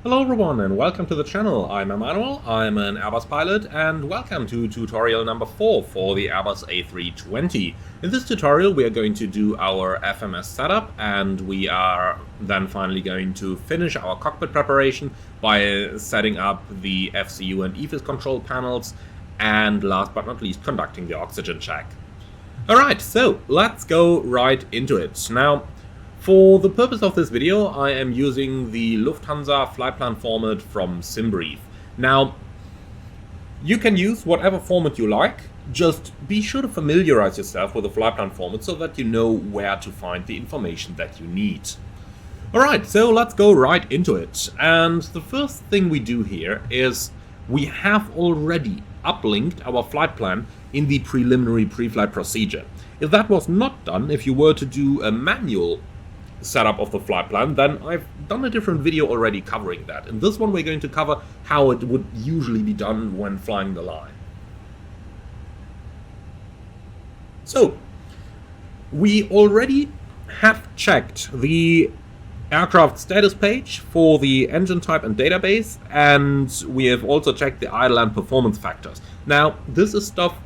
Hello everyone and welcome to the channel. I'm Emmanuel, I'm an Airbus pilot, and welcome to tutorial number 4 for the Airbus A320. In this tutorial we are going to do our FMS setup, and we are then finally going to finish our cockpit preparation by setting up the FCU and EFIS control panels, and last but not least conducting the oxygen check. Alright, so let's go right into it. Now, for the purpose of this video, I am using the Lufthansa flight plan format from SimBrief. Now, you can use whatever format you like, just be sure to familiarize yourself with the flight plan format so that you know where to find the information that you need. Alright, so let's go right into it. And the first thing we do here is we have already uplinked our flight plan in the preliminary pre-flight procedure. If that was not done, if you were to do a manual setup of the flight plan, then I've done a different video already covering that. In this one we're going to cover how it would usually be done when flying the line. So, we already have checked the aircraft status page for the engine type and database, and we have also checked the idle and performance factors. Now, this is stuff,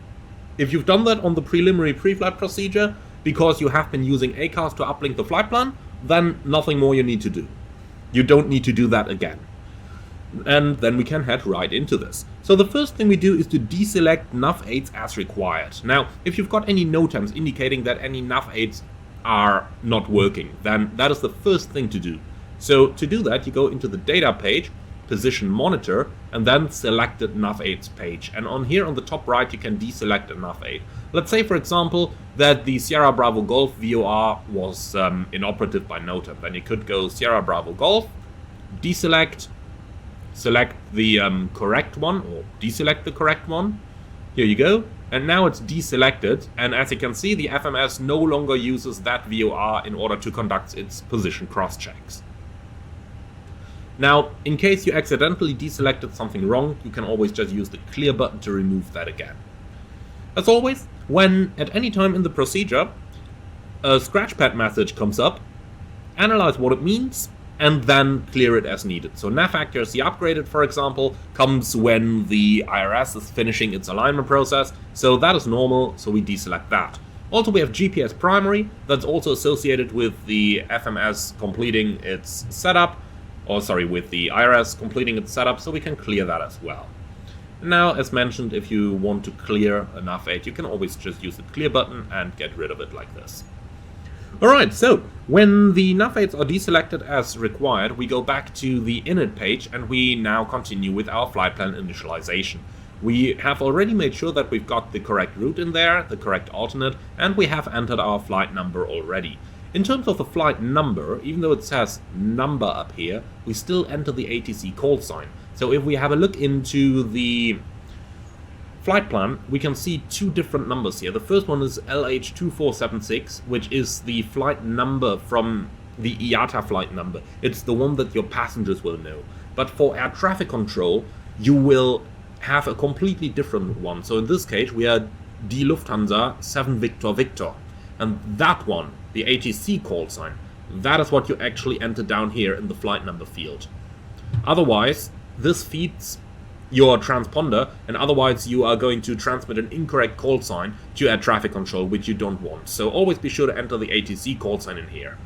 if you've done that on the preliminary pre-flight procedure, because you have been using ACARS to uplink the flight plan, then nothing more you need to do. You don't need to do that again. And then we can head right into this. So the first thing we do is to deselect nav aids as required. Now, if you've got any NOTAMs indicating that any nav aids are not working, then that is the first thing to do. So to do that, you go into the data page, position monitor, and then selected nav aids page. And on here on the top right, you can deselect a nav aid. Let's say, for example, that the Sierra Bravo Golf VOR was inoperative by NOTAM. Then you could go Sierra Bravo Golf, deselect, select the correct one, or deselect the correct one. Here you go. And now it's deselected. And as you can see, the FMS no longer uses that VOR in order to conduct its position cross-checks. Now, in case you accidentally deselected something wrong, you can always just use the clear button to remove that again. As always, when at any time in the procedure a scratchpad message comes up, analyze what it means and then clear it as needed. So nav accuracy upgraded, for example, comes when the IRS is finishing its alignment process, so that is normal, so we deselect that. Also, we have GPS primary, that's also associated with the FMS completing its setup, with the IRS completing its setup, so we can clear that as well. Now, as mentioned, if you want to clear a nav aid, you can always just use the clear button and get rid of it like this. Alright, so when the nav aids are deselected as required, we go back to the init page and we now continue with our flight plan initialization. We have already made sure that we've got the correct route in there, the correct alternate, and we have entered our flight number already. In terms of the flight number, even though it says number up here, we still enter the ATC call sign. So if we have a look into the flight plan, we can see two different numbers here. The first one is LH2476, which is the flight number from the IATA flight number. It's the one that your passengers will know. But for air traffic control, you will have a completely different one. So in this case, we are Die Lufthansa 7 Victor Victor. And that one, the ATC call sign, that is what you actually enter down here in the flight number field. Otherwise, this feeds your transponder, and otherwise you are going to transmit an incorrect call sign to air traffic control, which you don't want. So always be sure to enter the ATC call sign in here.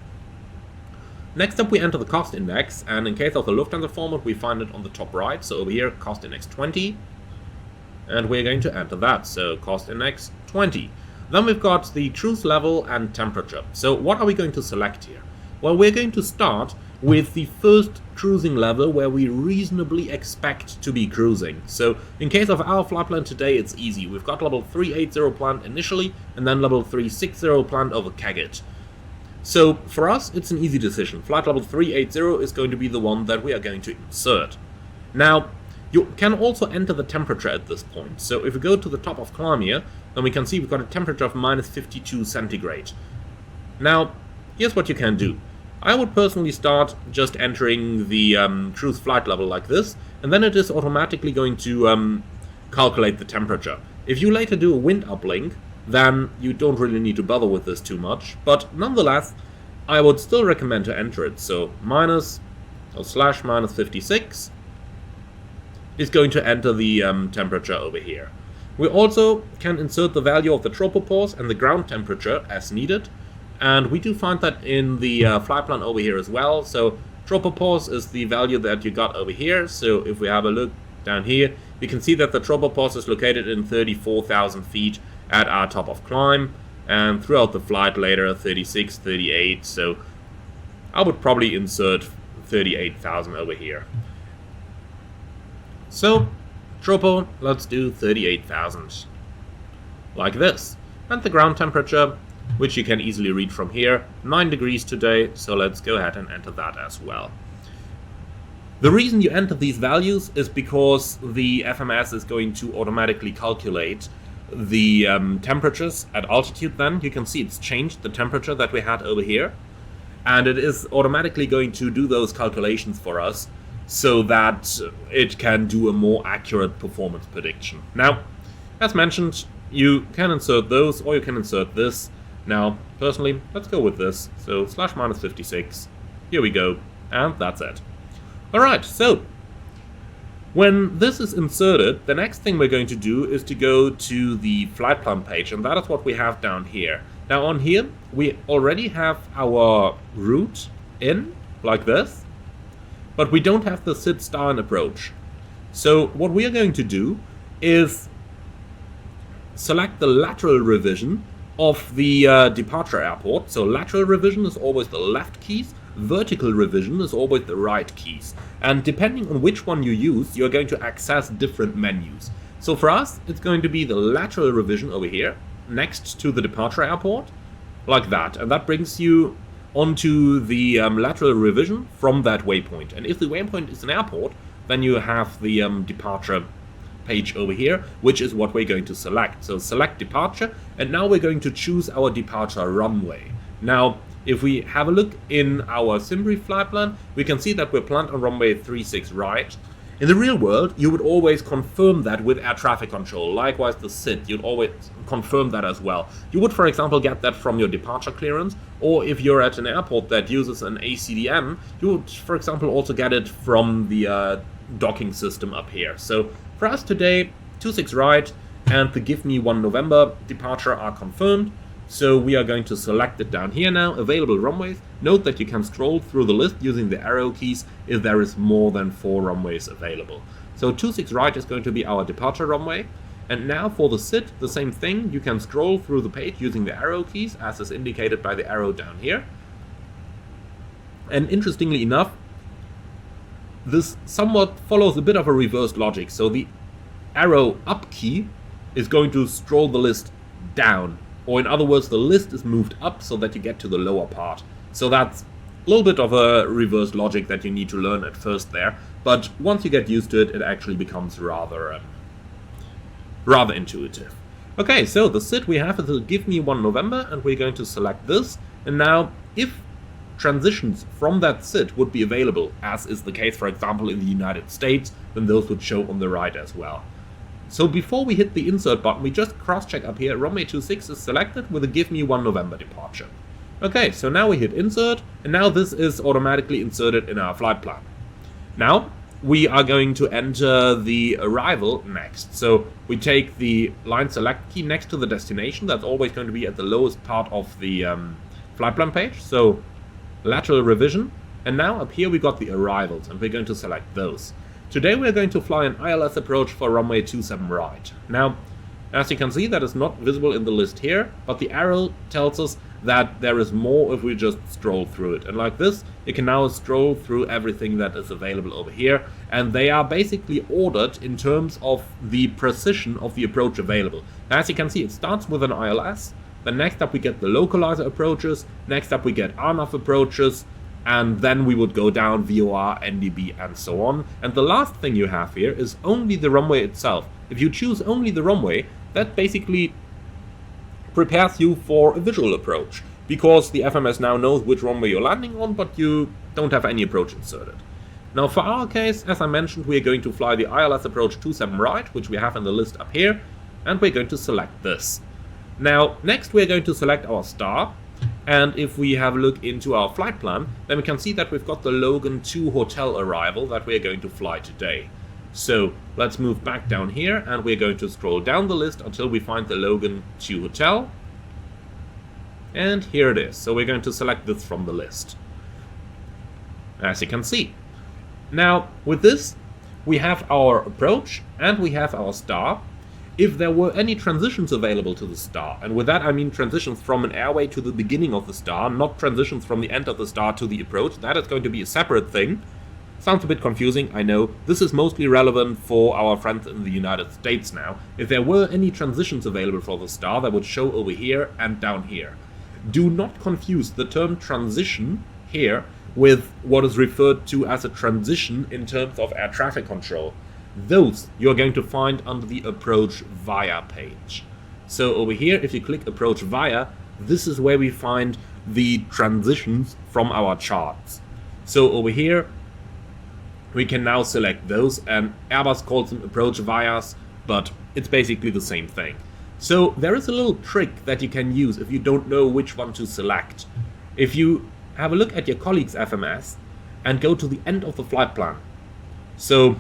Next up, we enter the cost index, and in case of the Lufthansa format, we find it on the top right. So over here, cost index 20, and we're going to enter that. So cost index 20. Then we've got the cruise level and temperature. So what are we going to select here? Well, we're going to start with the first cruising level where we reasonably expect to be cruising. So in case of our flight plan today, it's easy. We've got level 380 planned initially, and then level 360 planned over Kaget. So for us, it's an easy decision. Flight level 380 is going to be the one that we are going to insert. Now, you can also enter the temperature at this point. So if we go to the top of climb here, then we can see we've got a temperature of minus 52 centigrade. Now, here's what you can do. I would personally start just entering the cruise flight level like this, and then it is automatically going to calculate the temperature. If you later do a wind uplink, then you don't really need to bother with this too much, but nonetheless, I would still recommend to enter it. So minus So /-56 is going to enter the temperature over here. We also can insert the value of the tropopause and the ground temperature as needed, and we do find that in the flight plan over here as well. So tropopause is the value that you got over here. So if we have a look down here, you can see that the tropopause is located in 34,000 feet at our top of climb, and throughout the flight later 36, 38. So I would probably insert 38,000 over here. So tropo, let's do 38,000 like this. And the ground temperature, which you can easily read from here, 9 degrees today, so let's go ahead and enter that as well. The reason you enter these values is because the FMS is going to automatically calculate the temperatures at altitude. Then you can see it's changed the temperature that we had over here, and it is automatically going to do those calculations for us so that it can do a more accurate performance prediction. Now, as mentioned, you can insert those or you can insert this. Now, personally, let's go with this. So /-56, here we go, and that's it. Alright, so when this is inserted, the next thing we're going to do is to go to the flight plan page, and that is what we have down here. Now on here, we already have our route in, like this, but we don't have the SID star and approach. So what we are going to do is select the lateral revision of the departure airport. So lateral revision is always the left keys, vertical revision is always the right keys. And depending on which one you use, you're going to access different menus. So for us, it's going to be the lateral revision over here, next to the departure airport, like that. And that brings you onto the lateral revision from that waypoint. And if the waypoint is an airport, then you have the departure page over here, which is what we're going to select. So select departure, and now we're going to choose our departure runway. Now, if we have a look in our SimBrief flight plan, we can see that we're planned on runway 36 right. In the real world, you would always confirm that with air traffic control. Likewise, the SID, you'd always confirm that as well. You would, for example, get that from your departure clearance, or if you're at an airport that uses an ACDM, you would, for example, also get it from the docking system up here. So for us today, 26 right and the Give Me 1 November departure are confirmed. So we are going to select it down here now, available runways. Note that you can scroll through the list using the arrow keys if there is more than 4 runways available. So 26 right is going to be our departure runway. And now for the SID, the same thing. You can scroll through the page using the arrow keys, as is indicated by the arrow down here. And interestingly enough, this somewhat follows a bit of a reversed logic. So the arrow up key is going to scroll the list down. Or in other words, the list is moved up so that you get to the lower part. So that's a little bit of a reverse logic that you need to learn at first there. But once you get used to it, it actually becomes rather intuitive. Okay, so the SID we have is the Give Me 1 November, and we're going to select this. And now, if transitions from that SID would be available, as is the case, for example, in the United States, then those would show on the right as well. So before we hit the insert button, we just cross-check up here, runway 26 is selected with a Give Me 1 November departure. Okay, so now we hit insert, and now this is automatically inserted in our flight plan. Now, we are going to enter the arrival next. So we take the line select key next to the destination. That's always going to be at the lowest part of the flight plan page. So lateral revision, and now up here we got the arrivals, and we're going to select those. Today we're going to fly an ILS approach for runway 27 right. Now, as you can see, that is not visible in the list here, but the arrow tells us that there is more if we just scroll through it. And like this, you can now scroll through everything that is available over here, and they are basically ordered in terms of the precision of the approach available. As you can see, it starts with an ILS, then next up we get the localizer approaches, next up we get RNAV approaches, and then we would go down VOR, NDB, and so on. And the last thing you have here is only the runway itself. If you choose only the runway, that basically prepares you for a visual approach, because the FMS now knows which runway you're landing on, but you don't have any approach inserted. Now for our case, as I mentioned, we are going to fly the ILS approach 27 right, which we have in the list up here, and we're going to select this. Now, next we're going to select our star, And if we have a look into our flight plan, then we can see that we've got the Logan 2 hotel arrival that we're going to fly today. So let's move back down here, and we're going to scroll down the list until we find the Logan 2 hotel. And here it is. So we're going to select this from the list, as you can see. Now, with this, we have our approach and we have our star. If there were any transitions available to the star, and with that I mean transitions from an airway to the beginning of the star, not transitions from the end of the star to the approach, that is going to be a separate thing. Sounds a bit confusing, I know. This is mostly relevant for our friends in the United States now. If there were any transitions available for the star, that would show over here and down here. Do not confuse the term transition here with what is referred to as a transition in terms of air traffic control. Those you're going to find under the Approach Via page. So over here, if you click Approach Via, this is where we find the transitions from our charts. So over here, we can now select those, and Airbus calls them Approach Vias, but it's basically the same thing. So there is a little trick that you can use if you don't know which one to select. If you have a look at your colleague's FMS and go to the end of the flight plan. So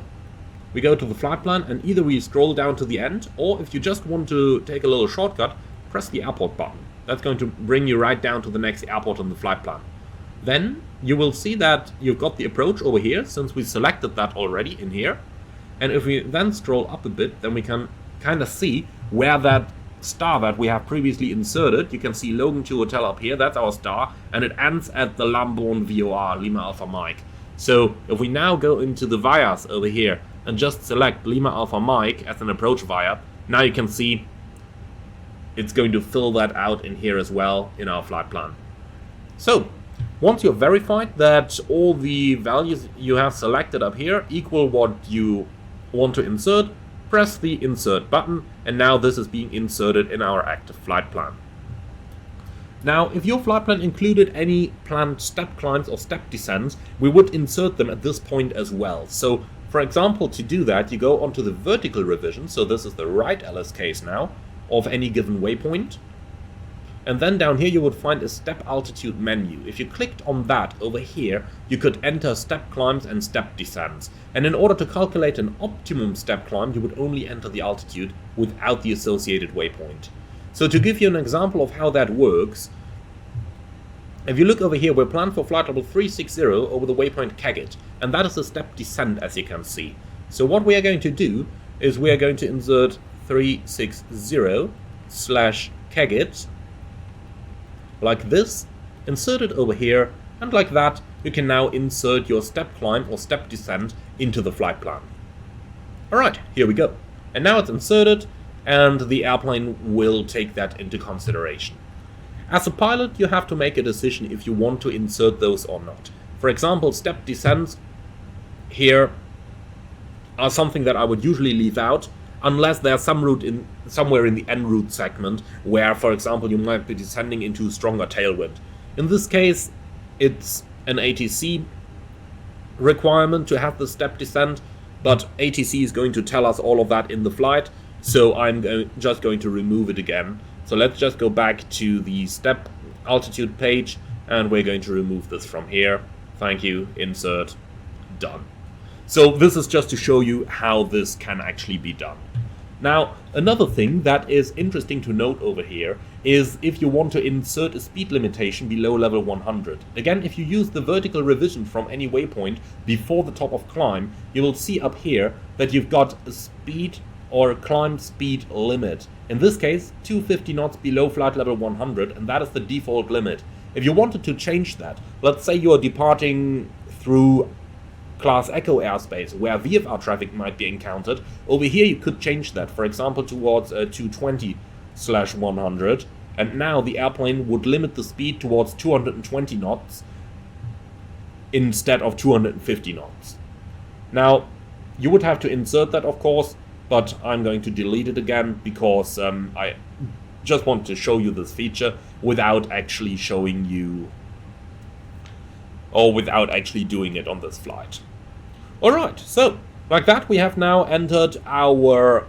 we go to the flight plan, and either we scroll down to the end, or if you just want to take a little shortcut, press the airport button. That's going to bring you right down to the next airport on the flight plan. Then you will see that you've got the approach over here, since we selected that already in here. And if we then scroll up a bit, then we can kind of see where that star that we have previously inserted. You can see Logan 2 Hotel up here, that's our star, and it ends at the Lamborn VOR, Lima Alpha Mike. So if we now go into the vias over here and just select Lima Alpha Mike as an approach via, now you can see it's going to fill that out in here as well in our flight plan. So once you're verified that all the values you have selected up here equal what you want to insert, press the insert button, and now this is being inserted in our active flight plan. Now, if your flight plan included any planned step climbs or step descents, we would insert them at this point as well. So, for example, to do that, you go onto the vertical revision, so this is the right LS case now, of any given waypoint. And then down here you would find a step altitude menu. If you clicked on that over here, you could enter step climbs and step descents. And in order to calculate an optimum step climb, you would only enter the altitude without the associated waypoint. So to give you an example of how that works, if you look over here, we're planned for flight level 360 over the waypoint Kagit, and that is a step descent, as you can see. So what we are going to do is we are going to insert 360/Kagit, like this, insert it over here, and like that, you can now insert your step climb or step descent into the flight plan. Alright, here we go. And now it's inserted, and the airplane will take that into consideration. As a pilot, you have to make a decision if you want to insert those or not. For example, step descents here are something that I would usually leave out, unless there's some route somewhere in the en route segment where, for example, you might be descending into stronger tailwind. In this case, it's an ATC requirement to have the step descent, but ATC is going to tell us all of that in the flight, so I'm just going to remove it again. So let's just go back to the step altitude page, and we're going to remove this from here. Thank you, insert, done. So this is just to show you how this can actually be done. Now, another thing that is interesting to note over here is if you want to insert a speed limitation below level 100. Again, if you use the vertical revision from any waypoint before the top of climb, you will see up here that you've got a speed or a climb speed limit. In this case, 250 knots below flight level 100, and that is the default limit. If you wanted to change that, let's say you are departing through Class Echo airspace, where VFR traffic might be encountered, over here you could change that, for example, towards 220/100, and now the airplane would limit the speed towards 220 knots instead of 250 knots. Now, you would have to insert that, of course, but I'm going to delete it again because I just want to show you this feature without actually showing you, or without actually doing it on this flight. Alright, so like that we have now entered our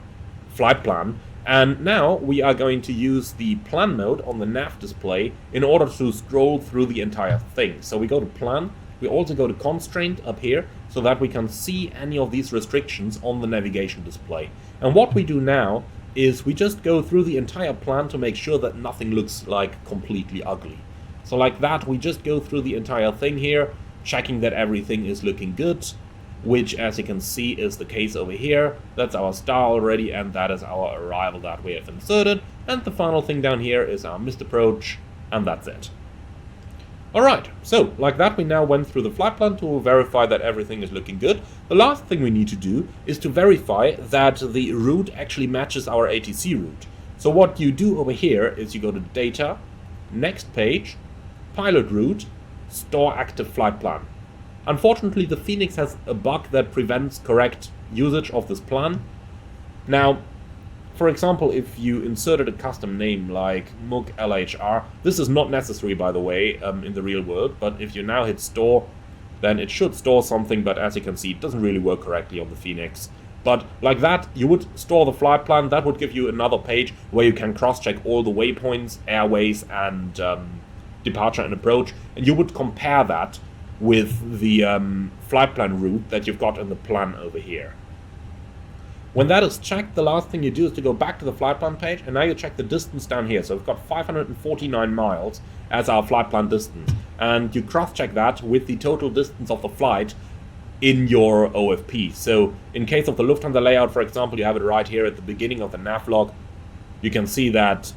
flight plan, And now we are going to use the plan mode on the nav display in order to scroll through the entire thing. So we go to plan, we also go to constraint up here so that we can see any of these restrictions on the navigation display. And what we do now is we just go through the entire plan to make sure that nothing looks like completely ugly. So like that, we just go through the entire thing here, checking that everything is looking good, which as you can see is the case over here. That's our star already, and that is our arrival that we have inserted. And the final thing down here is our missed approach, and that's it. Alright, so like that we now went through the flight plan to verify that everything is looking good. The last thing we need to do is to verify that the route actually matches our ATC route. So what you do over here is you go to Data, Next Page, Pilot Route, Store Active Flight Plan. Unfortunately, the Phoenix has a bug that prevents correct usage of this plan. Now, for example, if you inserted a custom name like MUG LHR, this is not necessary, by the way, in the real world, but if you now hit store, then it should store something, but as you can see, it doesn't really work correctly on the Phoenix. But like that, you would store the flight plan. That would give you another page where you can cross-check all the waypoints, airways, and departure and approach, and you would compare that with the flight plan route that you've got in the plan over here. When that is checked, the last thing you do is to go back to the flight plan page, and now you check the distance down here. So we've got 549 miles as our flight plan distance, and you cross-check that with the total distance of the flight in your OFP. So in case of the Lufthansa layout, for example, you have it right here at the beginning of the nav log. You can see that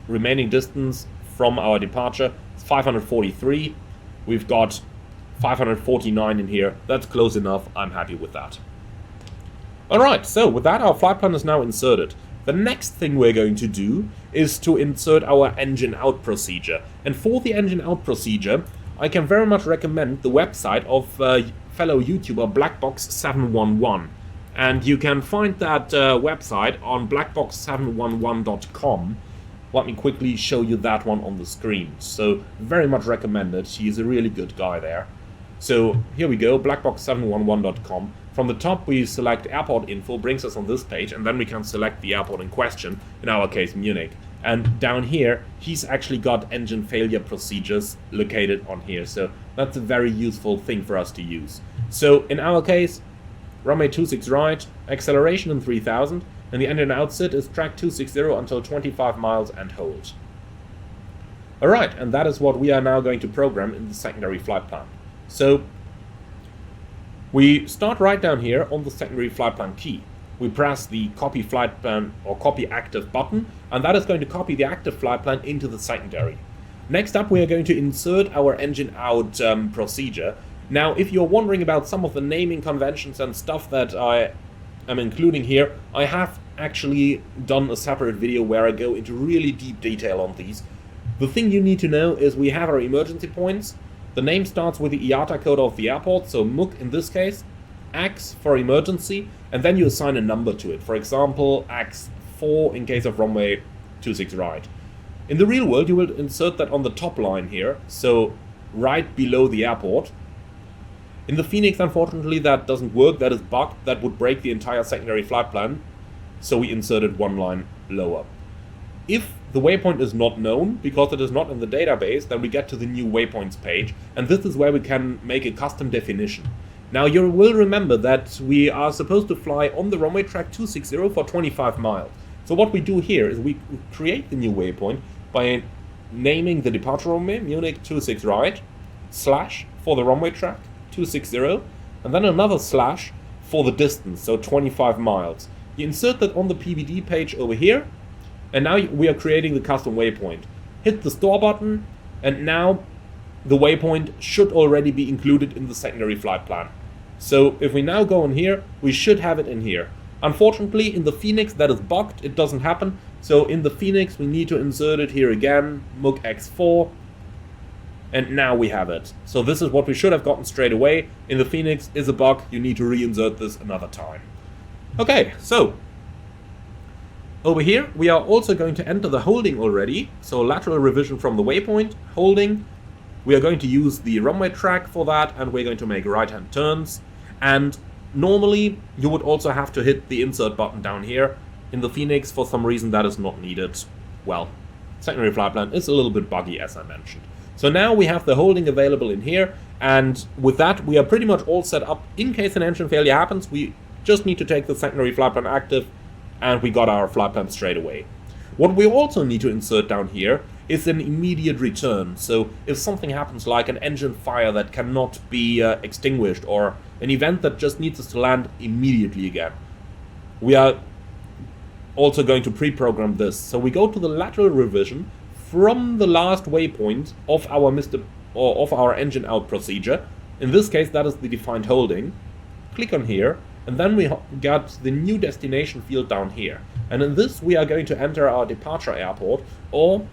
remaining distance from our departure is 543. We've got 549 in here. That's close enough. I'm happy with that. Alright, so with that, our flight plan is now inserted. The next thing we're going to do is to insert our engine out procedure. And for the engine out procedure, I can very much recommend the website of fellow YouTuber Blackbox711. And you can find that website on blackbox711.com. Let me quickly show you that one on the screen. So very much recommended. He's a really good guy there. So here we go, blackbox711.com. From the top we select airport info, brings us on this page, and then we can select the airport in question, in our case Munich. And down here, he's actually got engine failure procedures located on here. So that's a very useful thing for us to use. So in our case, runway 26 right, acceleration in 3000, and the engine outset is track 260 until 25 miles and hold. Alright, and that is what we are now going to program in the secondary flight plan. So we start right down here on the secondary flight plan key. We press the copy flight plan or copy active button, and that is going to copy the active flight plan into the secondary. Next up, we are going to insert our engine out procedure. Now, if you're wondering about some of the naming conventions and stuff that I am including here, I have actually done a separate video where I go into really deep detail on these. The thing you need to know is we have our emergency points. The name starts with the IATA code of the airport, so MUG in this case, X for emergency, and then you assign a number to it. For example, X4 in case of runway 26 right. In the real world, you will insert that on the top line here, so right below the airport. In the Phoenix, unfortunately, that doesn't work. That is bugged. That would break the entire secondary flight plan, so we inserted one line lower. If the waypoint is not known, because it is not in the database, then we get to the new waypoints page, and this is where we can make a custom definition. Now you will remember that we are supposed to fly on the runway track 260 for 25 miles. So what we do here is we create the new waypoint by naming the departure runway, Munich 26 right, slash for the runway track 260, and then another slash for the distance, so 25 miles. You insert that on the PBD page over here, and now we are creating the custom waypoint. Hit the store button, and now the waypoint should already be included in the secondary flight plan. So if we now go in here, we should have it in here. Unfortunately, in the Phoenix that is bugged, it doesn't happen. So in the Phoenix we need to insert it here again, MUG X4, and now we have it. So this is what we should have gotten straight away. In the Phoenix is a bug, you need to reinsert this another time. Okay, so over here, we are also going to enter the holding already. So lateral revision from the waypoint, holding. We are going to use the runway track for that, and we're going to make right-hand turns. And normally, you would also have to hit the insert button down here In the Phoenix, for some reason, that is not needed. Well, secondary flight plan is a little bit buggy, as I mentioned. So now we have the holding available in here, and with that we are pretty much all set up. In case an engine failure happens, we just need to take the secondary flight plan active, and we got our flight plan straight away. What we also need to insert down here is an immediate return. So if something happens like an engine fire that cannot be extinguished, or an event that just needs us to land immediately again, we are also going to pre-program this. So we go to the lateral revision from the last waypoint of our engine out procedure. In this case, that is the defined holding. Click on here, and then we got the new destination field down here. And in this, we are going to enter our departure airport, or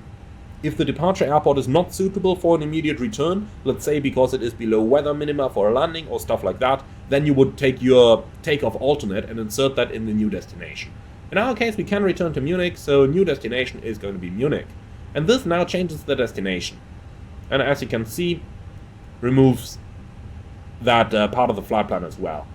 if the departure airport is not suitable for an immediate return, let's say because it is below weather minima for a landing or stuff like that, then you would take your takeoff alternate and insert that in the new destination. In our case, we can return to Munich, so new destination is going to be Munich. And this now changes the destination. And as you can see, removes that part of the flight plan as well.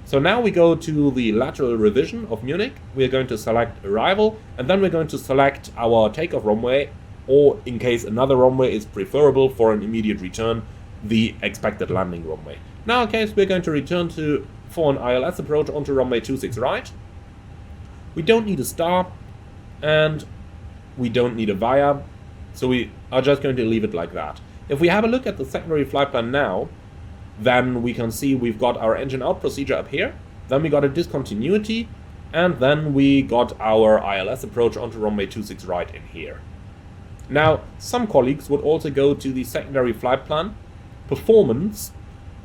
So now we go to the lateral revision of Munich. We're going to select arrival, and then we're going to select our takeoff runway, or in case another runway is preferable for an immediate return, the expected landing runway. In our case, we're going to return for an ILS approach onto runway 26 right. We don't need a star, and we don't need a via, so we are just going to leave it like that. If we have a look at the secondary flight plan now, then we can see we've got our engine out procedure up here, then we got a discontinuity, and then we got our ILS approach onto runway 26 right in here. Now, some colleagues would also go to the secondary flight plan, performance,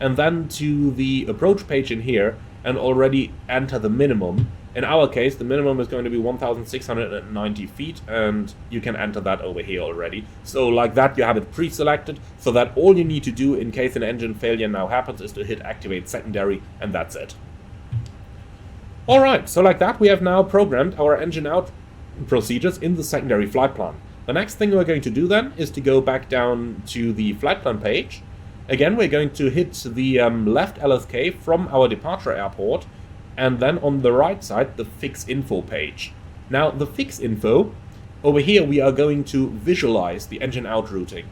and then to the approach page in here, and already enter the minimum. In our case, the minimum is going to be 1,690 feet, and you can enter that over here already. So like that, you have it pre-selected, so that all you need to do in case an engine failure now happens is to hit activate secondary, and that's it. Alright, so like that, we have now programmed our engine out procedures in the secondary flight plan. The next thing we're going to do then is to go back down to the flight plan page. Again, we're going to hit the left LSK from our departure airport, and then on the right side, the fix info page. Now, the fix info, over here we are going to visualize the engine out routing,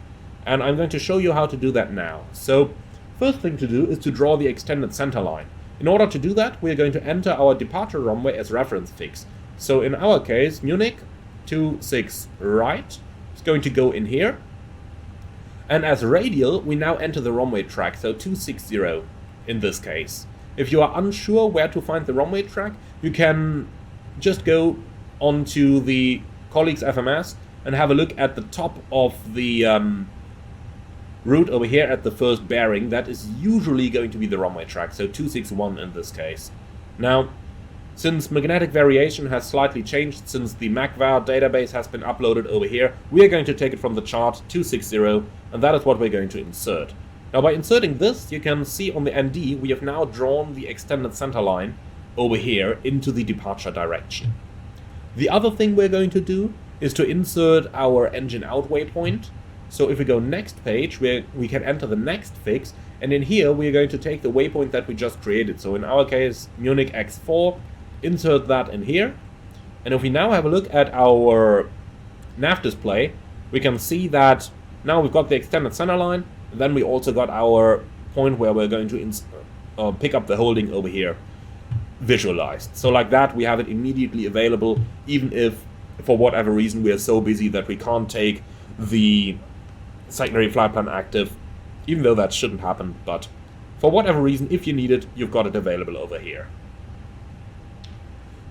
and I'm going to show you how to do that now. So, first thing to do is to draw the extended center line. In order to do that, we're going to enter our departure runway as reference fix. So in our case, Munich 26 right is going to go in here. And as radial, we now enter the runway track, so 260 in this case. If you are unsure where to find the runway track, you can just go onto the colleagues FMS and have a look at the top of the route over here at the first bearing. That is usually going to be the runway track, so 261 in this case. Now, since magnetic variation has slightly changed since the MacVar database has been uploaded over here, we are going to take it from the chart 260, and that is what we're going to insert. Now, by inserting this, you can see on the ND, we have now drawn the extended center line over here into the departure direction. The other thing we're going to do is to insert our engine out waypoint. So if we go next page, we can enter the next fix, and in here we're going to take the waypoint that we just created. So in our case, Munich X4, insert that in here. And if we now have a look at our nav display, we can see that now we've got the extended center line, and then we also got our point where we're going to pick up the holding over here visualized. So like that, we have it immediately available, even if for whatever reason we are so busy that we can't take the secondary flight plan active, even though that shouldn't happen, but for whatever reason, if you need it, you've got it available over here.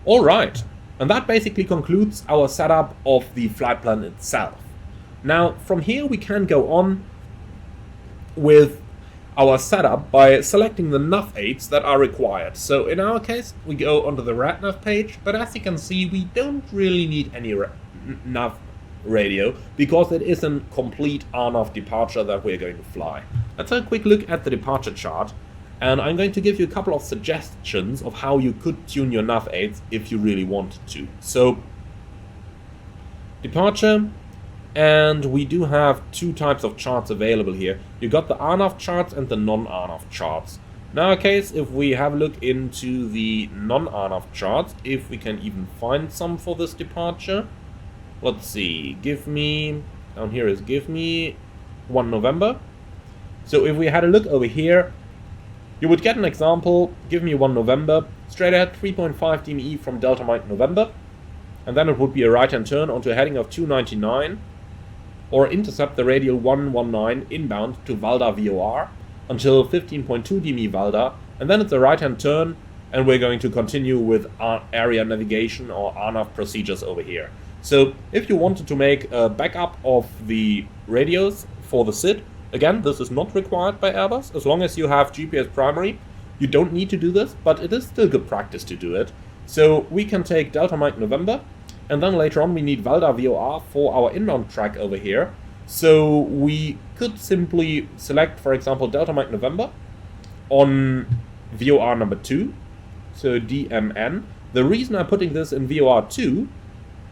Alright, and that basically concludes our setup of the flight plan itself. Now, from here we can go on with our setup by selecting the nav aids that are required. So in our case, we go onto the RadNav page, but as you can see, we don't really need any nav radio because it is a complete RNAV departure that we're going to fly. Let's have a quick look at the departure chart, and I'm going to give you a couple of suggestions of how you could tune your nav aids if you really wanted to. So, departure, and we do have two types of charts available here. You got the RNAV charts and the non-RNAV charts. In our case, if we have a look into the non-ANAV charts, if we can even find some for this departure. Let's see, give me 1 November. So if we had a look over here, you would get an example, give me 1 November, straight ahead 3.5 DME from Delta Mike November, and then it would be a right-hand turn onto a heading of 299, or intercept the radial 119 inbound to Valda VOR, until 15.2 DME Valda, and then it's a right-hand turn, and we're going to continue with our area navigation or ANAV procedures over here. So if you wanted to make a backup of the radios for the SID, again, this is not required by Airbus. As long as you have GPS primary, you don't need to do this, but it is still good practice to do it. So we can take Delta Mike November, and then later on we need Valda VOR for our inbound track over here. So we could simply select, for example, Delta Mike November on VOR number 2, so DMN. The reason I'm putting this in VOR 2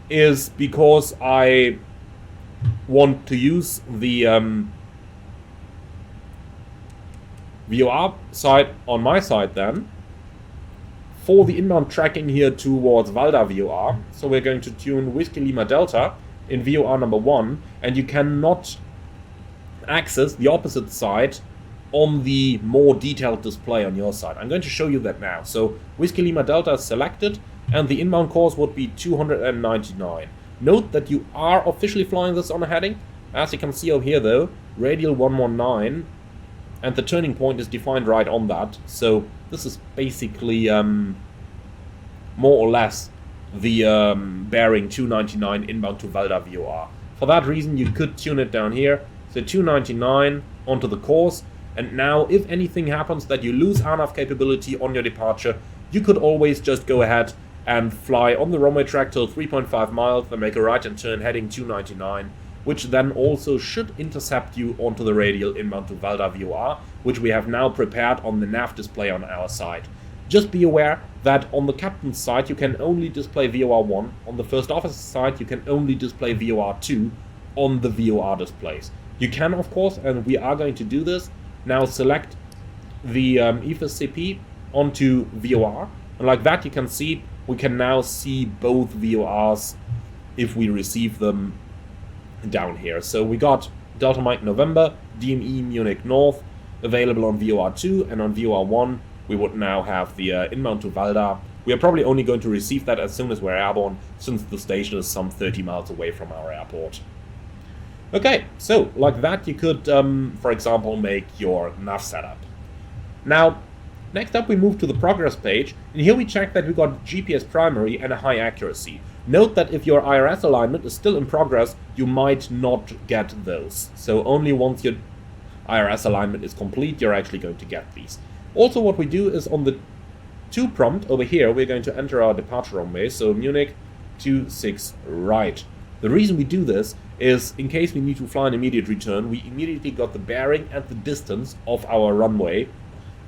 is because I want to use the VOR side on my side then for the inbound tracking here towards Valda VOR. So we're going to tune Whiskey Lima Delta in VOR number 1, and you cannot access the opposite side on the more detailed display on your side. I'm going to show you that now. So Whiskey Lima Delta is selected, and the inbound course would be 299. Note that you are officially flying this on a heading. As you can see over here though, radial 119, and the turning point is defined right on that. So this is basically more or less the bearing 299 inbound to Valda VOR. For that reason, you could tune it down here. So 299 onto the course. And now, if anything happens that you lose ANAV capability on your departure, you could always just go ahead and fly on the runway track till 3.5 miles, then make a right-hand turn heading 299, which then also should intercept you onto the radial inbound to Valda VOR, which we have now prepared on the nav display on our side. Just be aware that on the captain's side you can only display VOR 1, on the first officer's side you can only display VOR 2 on the VOR displays. You can, of course, and we are going to do this, now select the EFIS CP onto VOR, and like that you can see, we can now see both VORs if we receive them down here. So we got Delta Mike November, DME Munich North, available on VOR 2, and on VOR 1 we would now have the inbound to Valda. We are probably only going to receive that as soon as we're airborne, since the station is some 30 miles away from our airport. Okay, so like that you could, for example, make your nav setup. Now, next up we move to the progress page, and here we check that we got GPS primary and a high accuracy. Note that if your IRS alignment is still in progress, you might not get those. So only once your IRS alignment is complete, you're actually going to get these. Also, what we do is on the 2 prompt over here, we're going to enter our departure runway, so Munich 26 right. The reason we do this is in case we need to fly an immediate return, we immediately got the bearing and the distance of our runway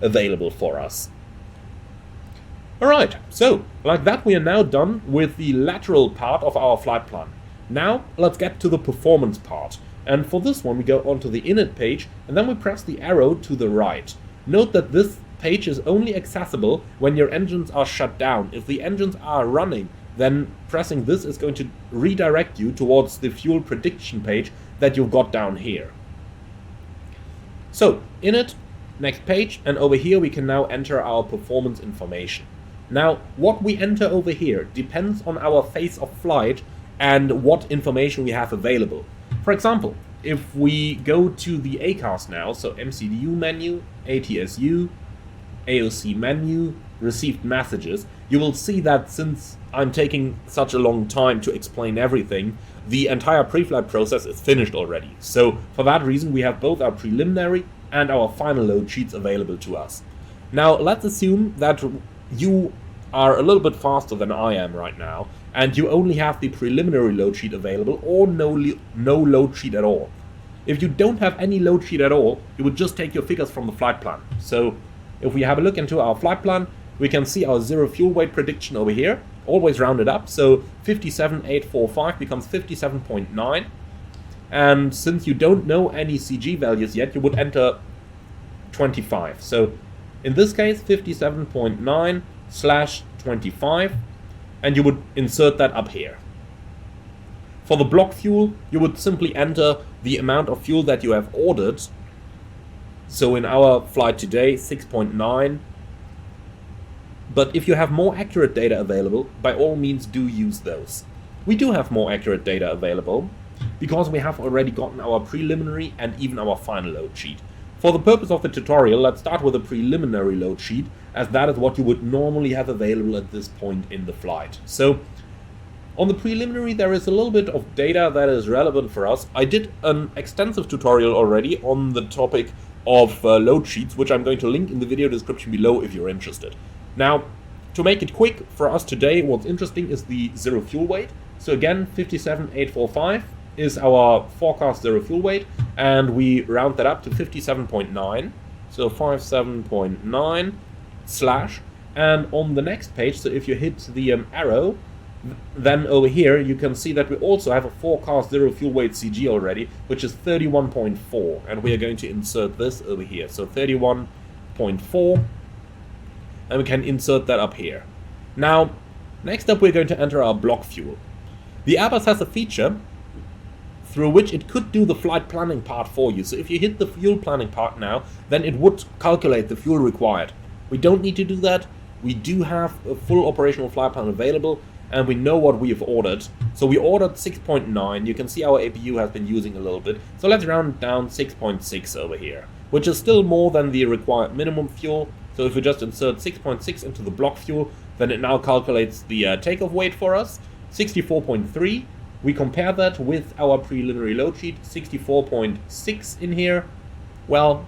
available for us. Alright, so like that we are now done with the lateral part of our flight plan. Now let's get to the performance part, and for this one we go onto the init page and then we press the arrow to the right. Note that this page is only accessible when your engines are shut down. If the engines are running, then pressing this is going to redirect you towards the fuel prediction page that you've got down here. So, init, next page, and over here we can now enter our performance information. Now, what we enter over here depends on our phase of flight and what information we have available. For example, if we go to the ACARS now, so MCDU menu, ATSU, AOC menu, received messages, you will see that since I'm taking such a long time to explain everything, the entire pre-flight process is finished already. So for that reason we have both our preliminary and our final load sheets available to us. Now let's assume that you are a little bit faster than I am right now, and you only have the preliminary load sheet available or no load sheet at all. If you don't have any load sheet at all, you would just take your figures from the flight plan. So if we have a look into our flight plan, we can see our zero fuel weight prediction over here, always rounded up, so 57.845 becomes 57.9. And since you don't know any CG values yet, you would enter 25. So In this case, 57.9/25, and you would insert that up here. For the block fuel, you would simply enter the amount of fuel that you have ordered. So in our flight today, 6.9. But if you have more accurate data available, by all means do use those. We do have more accurate data available because we have already gotten our preliminary and even our final load sheet. For the purpose of the tutorial, let's start with a preliminary load sheet, as that is what you would normally have available at this point in the flight. So on the preliminary, there is a little bit of data that is relevant for us. I did an extensive tutorial already on the topic of load sheets, which I'm going to link in the video description below if you're interested. Now, to make it quick, for us today, what's interesting is the zero fuel weight. So again, 57,845 is our forecast zero fuel weight, and we round that up to 57.9. So 57.9 slash, and on the next page, so if you hit the arrow, then over here you can see that we also have a forecast zero fuel weight CG already, which is 31.4, and we are going to insert this over here. So 31.4, and we can insert that up here. Now, next up we're going to enter our block fuel. The Airbus has a feature through which it could do the flight planning part for you. So if you hit the fuel planning part now, then it would calculate the fuel required. We don't need to do that. We do have a full operational flight plan available, and we know what we have ordered. So we ordered 6.9. You can see our APU has been using a little bit. So let's round down 6.6 over here, which is still more than the required minimum fuel. So if we just insert 6.6 into the block fuel, then it now calculates the takeoff weight for us, 64.3. We compare that with our preliminary load sheet, 64.6 in here. Well,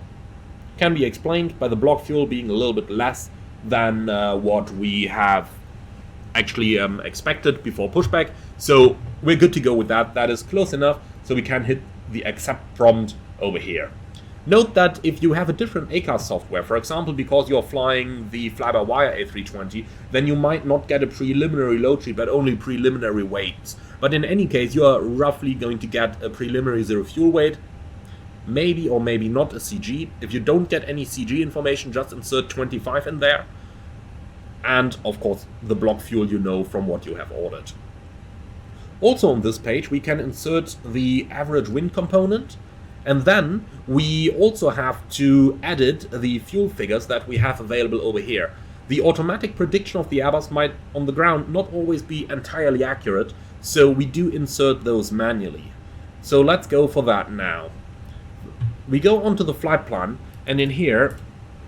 can be explained by the block fuel being a little bit less than what we have actually expected before pushback. So we're good to go with that. That is close enough, so we can hit the accept prompt over here. Note that if you have a different ACAS software, for example, because you're flying the fly-by-wire A320, then you might not get a preliminary load sheet, but only preliminary weights. But in any case, you are roughly going to get a preliminary zero fuel weight, maybe or maybe not a CG. If you don't get any CG information, just insert 25 in there. And of course, the block fuel you know from what you have ordered. Also on this page, we can insert the average wind component. And then we also have to edit the fuel figures that we have available over here. The automatic prediction of the Airbus might, on the ground, not always be entirely accurate, so we do insert those manually. So let's go for that now. We go onto the flight plan, and in here,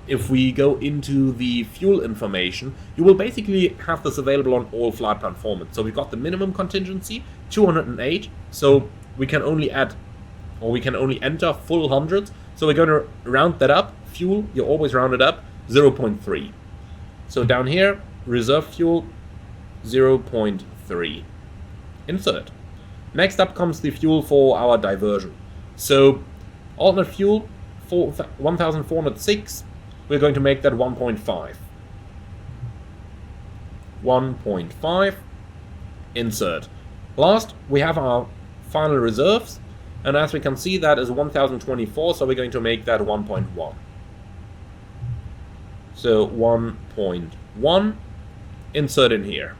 if we go into the fuel information, you will basically have this available on all flight plan formats. So we've got the minimum contingency, 208, so we can only add, or we can only enter full hundreds. So we're going to round that up. Fuel, you always round it up, 0.3. So down here, reserve fuel, 0.3. Insert. Next up comes the fuel for our diversion. So alternate fuel, 1,406. We're going to make that 1.5. 1.5. Insert. Last, we have our final reserves. And as we can see, that is 1024, so we're going to make that 1.1. So 1.1, insert in here.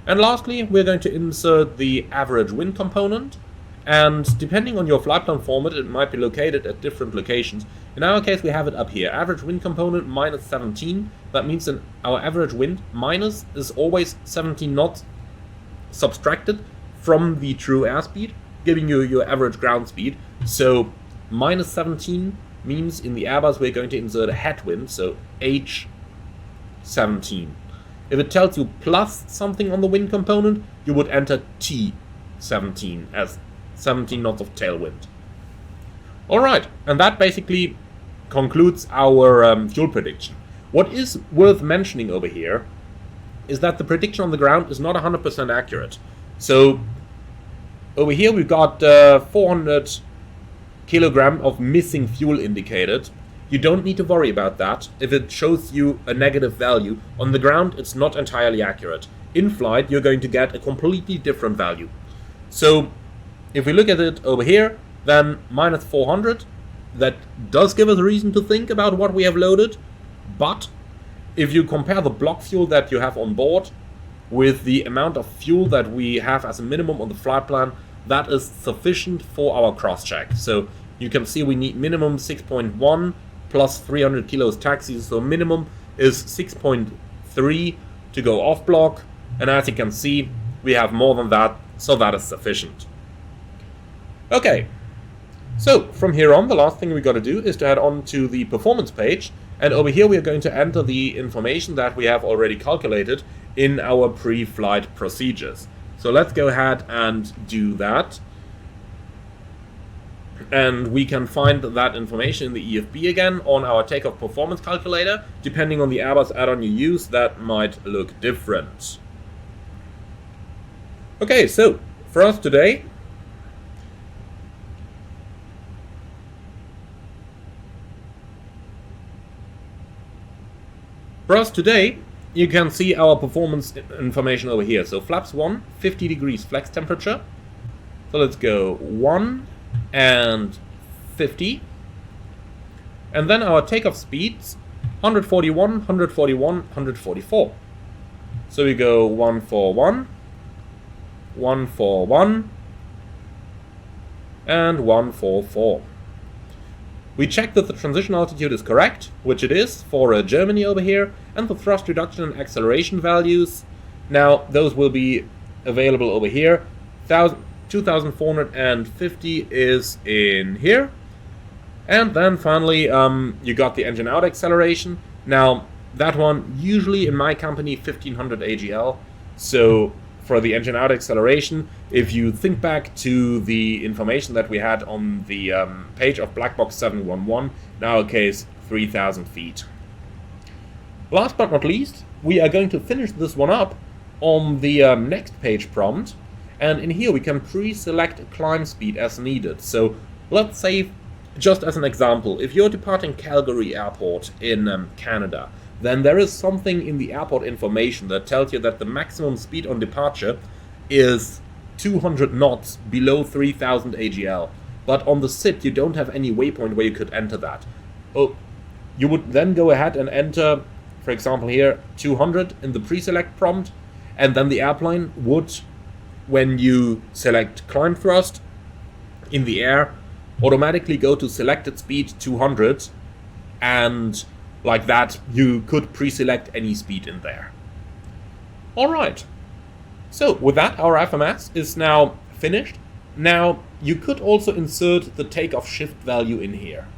And lastly, we're going to insert the average wind component. And depending on your flight plan format, it might be located at different locations. In our case, we have it up here. Average wind component minus 17. That means that our average wind minus is always 17 knots subtracted from the true airspeed, giving you your average ground speed. So minus 17 means in the Airbus we're going to insert a headwind, so H17. If it tells you plus something on the wind component, you would enter T17 as 17 knots of tailwind. Alright, and that basically concludes our fuel prediction. What is worth mentioning over here is that the prediction on the ground is not 100% accurate. So over here we've got 400 kilogram of missing fuel indicated. You don't need to worry about that. If it shows you a negative value, on the ground it's not entirely accurate. In flight you're going to get a completely different value. So if we look at it over here, then minus 400, that does give us a reason to think about what we have loaded, But if you compare the block fuel that you have on board with the amount of fuel that we have as a minimum on the flight plan, that is sufficient for our cross-check. So you can see we need minimum 6.1 plus 300 kilos taxi, so minimum is 6.3 to go off block, and as you can see we have more than that, so that is sufficient. Okay, so from here on the last thing we got to do is to head on to the performance page, and over here we are going to enter the information that we have already calculated in our pre-flight procedures. So let's go ahead and do that. And we can find that information in the EFB again on our takeoff performance calculator. Depending on the Airbus add-on you use, that might look different. Okay, so for us today, you can see our performance information over here. So flaps 1, 50 degrees flex temperature. So let's go 1 and 50. And then our takeoff speeds, 141, 141, 144. So we go 141, 141, and 144. We check that the transition altitude is correct, which it is for Germany over here, and the thrust reduction and acceleration values. Now, those will be available over here. 2,450 is in here. And then finally, you got the engine out acceleration. Now, that one, usually in my company, 1500 AGL. So for the engine out acceleration, if you think back to the information that we had on the page of Blackbox 711, in our case 3000 feet. Last but not least, we are going to finish this one up on the next page prompt, and in here we can pre-select climb speed as needed. So let's say, just as an example, if you're departing Calgary Airport in Canada, then there is something in the airport information that tells you that the maximum speed on departure is 200 knots below 3000 AGL. But on the SID you don't have any waypoint where you could enter that. Oh, you would then go ahead and enter, for example here, 200 in the pre-select prompt, and then the airplane would, when you select climb thrust in the air, automatically go to selected speed 200, and like that, you could pre-select any speed in there. Alright, so with that, our FMS is now finished. Now, you could also insert the takeoff shift value in here.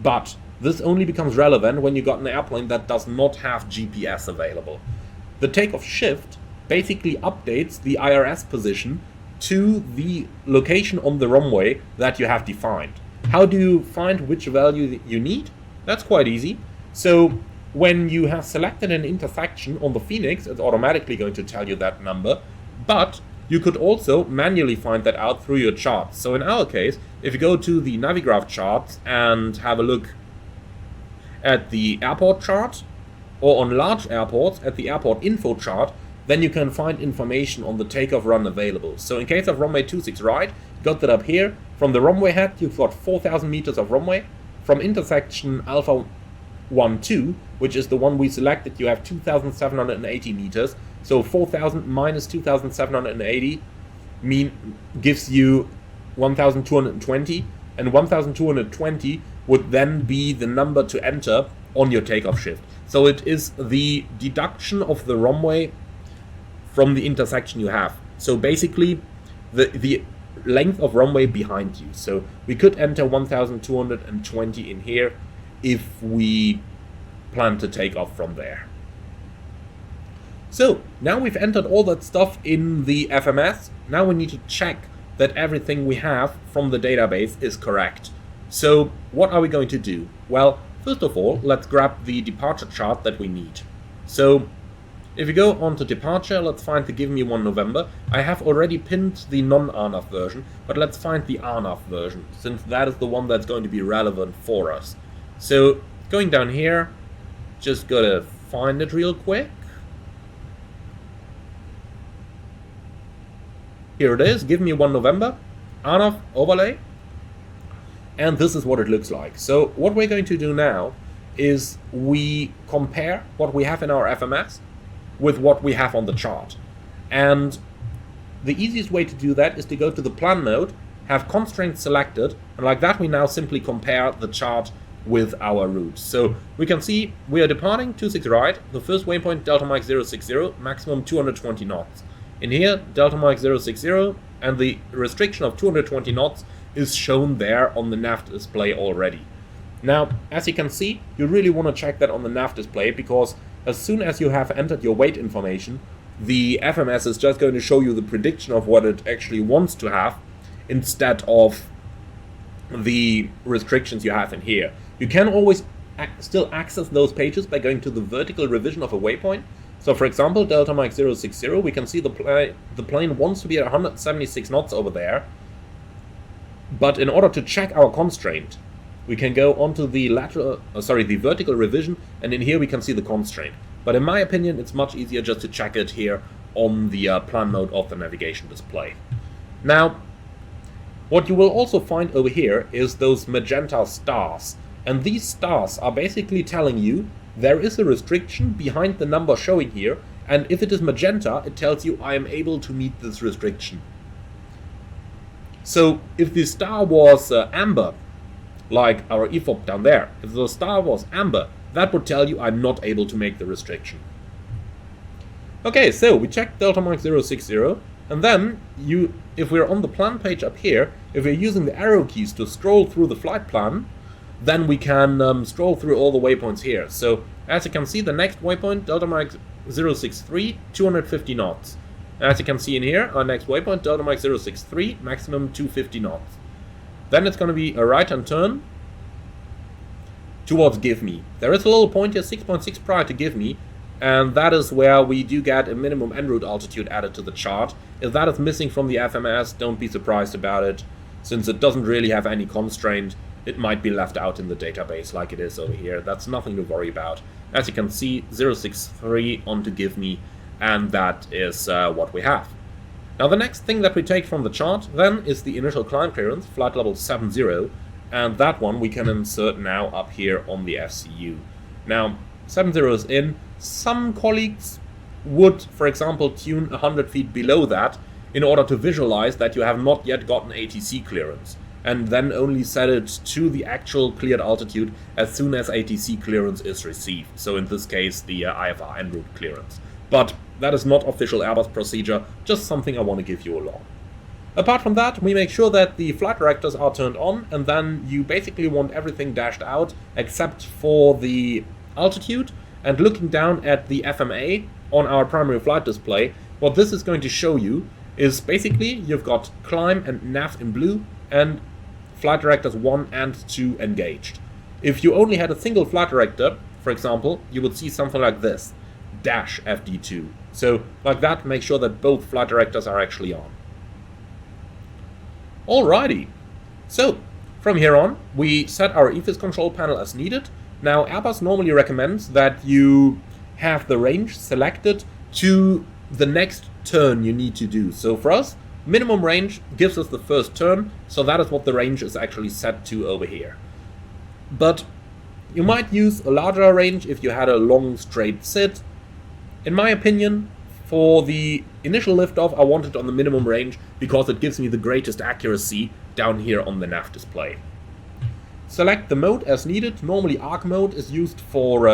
But this only becomes relevant when you got an airplane that does not have GPS available. The takeoff shift basically updates the IRS position to the location on the runway that you have defined. How do you find which value you need? That's quite easy. So when you have selected an intersection on the Phoenix, it's automatically going to tell you that number, but you could also manually find that out through your charts. So in our case, if you go to the Navigraph charts and have a look at the airport chart, or on large airports at the airport info chart, then you can find information on the takeoff run available. So in case of runway 26 right, you got that up here. From the runway head, you've got 4,000 meters of runway. From intersection Alpha 12, which is the one we selected, you have 2,780 meters. So 4,000 minus 2,780 gives you 1,220, and 1,220 would then be the number to enter on your takeoff shift. So it is the deduction of the runway from the intersection you have. So basically the length of runway behind you. So we could enter 1,220 in here if we plan to take off from there. So now we've entered all that stuff in the FMS. Now we need to check that everything we have from the database is correct. So what are we going to do? Well, first of all, let's grab the departure chart that we need. So if you go on to departure, let's find the Give Me One November. I have already pinned the non-ANAF version, but let's find the ANAF version, since that is the one that's going to be relevant for us. So going down here, just gotta find it real quick. Here it is, Give Me One November, ANAF overlay. And this is what it looks like. So what we're going to do now is we compare what we have in our FMS with what we have on the chart. And the easiest way to do that is to go to the plan mode, have constraints selected, and like that we now simply compare the chart with our route. So we can see we are departing 26 right, the first waypoint Delta Mike 060, maximum 220 knots. In here, Delta Mike 060, and the restriction of 220 knots is shown there on the nav display already. Now, as you can see, you really want to check that on the nav display, because as soon as you have entered your weight information, the FMS is just going to show you the prediction of what it actually wants to have, instead of the restrictions you have in here. You can always still access those pages by going to the vertical revision of a waypoint. So for example, Delta Mike 060, we can see the plane wants to be at 176 knots over there. But in order to check our constraint, we can go onto the the vertical revision, and in here we can see the constraint. But in my opinion, it's much easier just to check it here on the plan mode of the navigation display. Now, what you will also find over here is those magenta stars. And these stars are basically telling you there is a restriction behind the number showing here, and if it is magenta, it tells you I am able to meet this restriction. So if the star was amber, like our EFOP down there, if the star was amber, that would tell you I'm not able to make the restriction. Okay, so we checked Delta Mike 060, and then if we're on the plan page up here, if we're using the arrow keys to scroll through the flight plan, then we can scroll through all the waypoints here. So as you can see, the next waypoint, Delta Mike 063, 250 knots. As you can see in here, our next waypoint, Delta Mike 063, maximum 250 knots. Then it's going to be a right-hand turn towards Give Me. There is a little point here, 6.6 prior to Give Me, and that is where we do get a minimum en route altitude added to the chart. If that is missing from the FMS, don't be surprised about it. Since it doesn't really have any constraint, it might be left out in the database like it is over here. That's nothing to worry about. As you can see, 063 onto Give Me, and that is what we have. Now the next thing that we take from the chart then is the initial climb clearance, flight level 70, and that one we can insert now up here on the FCU. Now 70 is in. Some colleagues would, for example, tune 100 feet below that in order to visualize that you have not yet gotten ATC clearance, and then only set it to the actual cleared altitude as soon as ATC clearance is received. So in this case, the IFR en route clearance. But that is not official Airbus procedure, just something I want to give you along. Apart from that, we make sure that the flight directors are turned on, and then you basically want everything dashed out except for the altitude. And looking down at the FMA on our primary flight display, what this is going to show you is basically you've got climb and nav in blue, and flight directors 1 and 2 engaged. If you only had a single flight director, for example, you would see something like this, dash FD2. So like that, make sure that both flight directors are actually on. Alrighty, so from here on, we set our EFIS control panel as needed. Now Airbus normally recommends that you have the range selected to the next turn you need to do. So for us, minimum range gives us the first turn, so that is what the range is actually set to over here. But you might use a larger range if you had a long straight sit. In my opinion, for the initial liftoff, I want it on the minimum range because it gives me the greatest accuracy down here on the nav display. Select the mode as needed. Normally arc mode is used for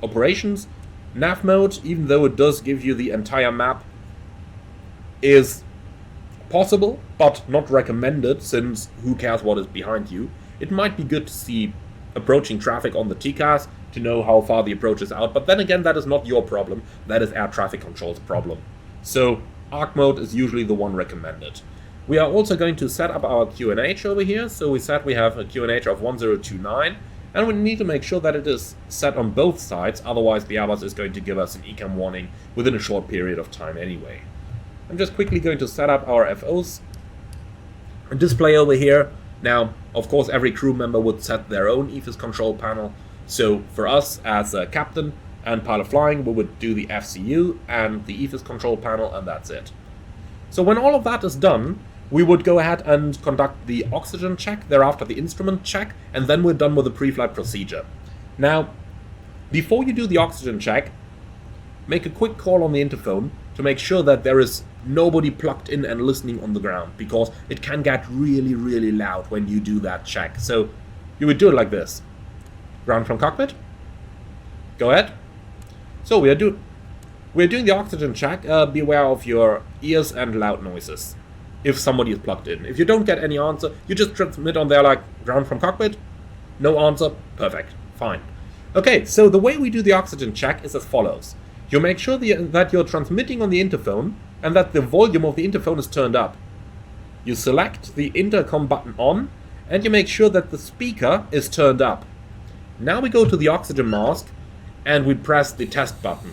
operations. Nav mode, even though it does give you the entire map, is possible, but not recommended, since who cares what is behind you. It might be good to see approaching traffic on the TCAS to know how far the approach is out, but then again, that is not your problem, that is air traffic control's problem. So arc mode is usually the one recommended. We are also going to set up our QNH over here, so we said we have a QNH of 1029, and we need to make sure that it is set on both sides, otherwise the Airbus is going to give us an ECAM warning within a short period of time anyway. I'm just quickly going to set up our FO's display over here. Now, of course, every crew member would set their own EFIS control panel, so for us as a captain and pilot flying, we would do the FCU and the EFIS control panel, and that's it. So when all of that is done, we would go ahead and conduct the oxygen check, thereafter the instrument check, and then we're done with the pre-flight procedure. Now, before you do the oxygen check, make a quick call on the interphone to make sure that there is nobody plugged in and listening on the ground, because it can get really, really loud when you do that check. So you would do it like this. Ground from cockpit. Go ahead. So we are doing the oxygen check. Be aware of your ears and loud noises if somebody is plugged in. If you don't get any answer, you just transmit on there like ground from cockpit. No answer. Perfect. Fine. Okay, so the way we do the oxygen check is as follows. You make sure that you're transmitting on the interphone and that the volume of the interphone is turned up. You select the intercom button on and you make sure that the speaker is turned up. Now we go to the oxygen mask and we press the test button.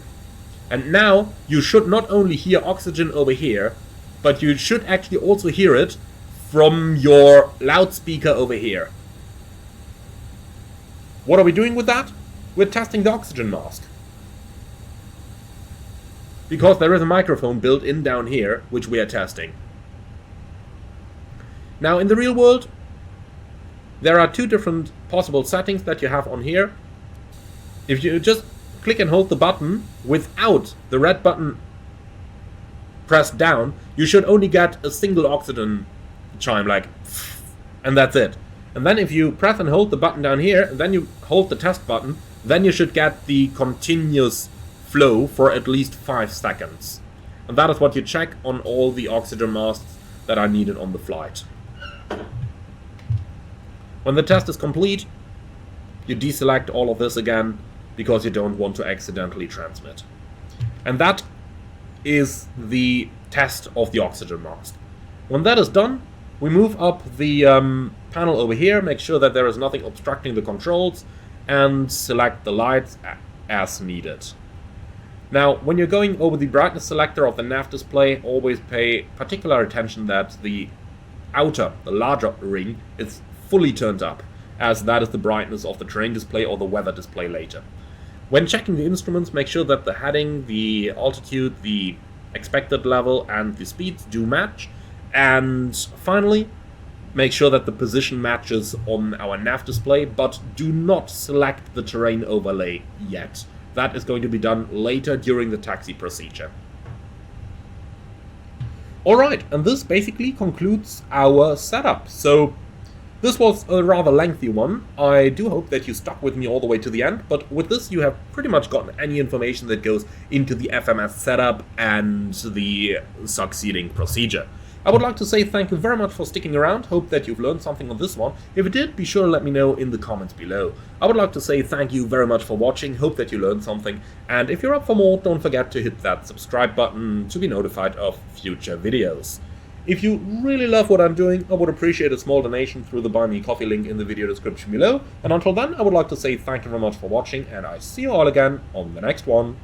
And now you should not only hear oxygen over here, but you should actually also hear it from your loudspeaker over here. What are we doing with that? We're testing the oxygen mask. Because there is a microphone built in down here, which we are testing. Now in the real world, there are two different possible settings that you have on here. If you just click and hold the button without the red button pressed down, you should only get a single oxygen chime, like, and that's it. And then if you press and hold the button down here, and then you hold the test button, then you should get the continuous flow for at least 5 seconds. And that is what you check on all the oxygen masks that are needed on the flight. When the test is complete, you deselect all of this again, because you don't want to accidentally transmit. And that is the test of the oxygen mask. When that is done, we move up the panel over here, make sure that there is nothing obstructing the controls, and select the lights as needed. Now, when you're going over the brightness selector of the nav display, always pay particular attention that the outer, the larger ring, is fully turned up, as that is the brightness of the terrain display or the weather display later. When checking the instruments, make sure that the heading, the altitude, the expected level, and the speeds do match. And finally, make sure that the position matches on our nav display, but do not select the terrain overlay yet. That is going to be done later during the taxi procedure. Alright, and this basically concludes our setup. So this was a rather lengthy one. I do hope that you stuck with me all the way to the end, but with this you have pretty much gotten any information that goes into the FMS setup and the succeeding procedure. I would like to say thank you very much for sticking around, hope that you've learned something on this one. If you did, be sure to let me know in the comments below. I would like to say thank you very much for watching, hope that you learned something, and if you're up for more, don't forget to hit that subscribe button to be notified of future videos. If you really love what I'm doing, I would appreciate a small donation through the Buy Me Coffee link in the video description below, and until then, I would like to say thank you very much for watching, and I see you all again on the next one.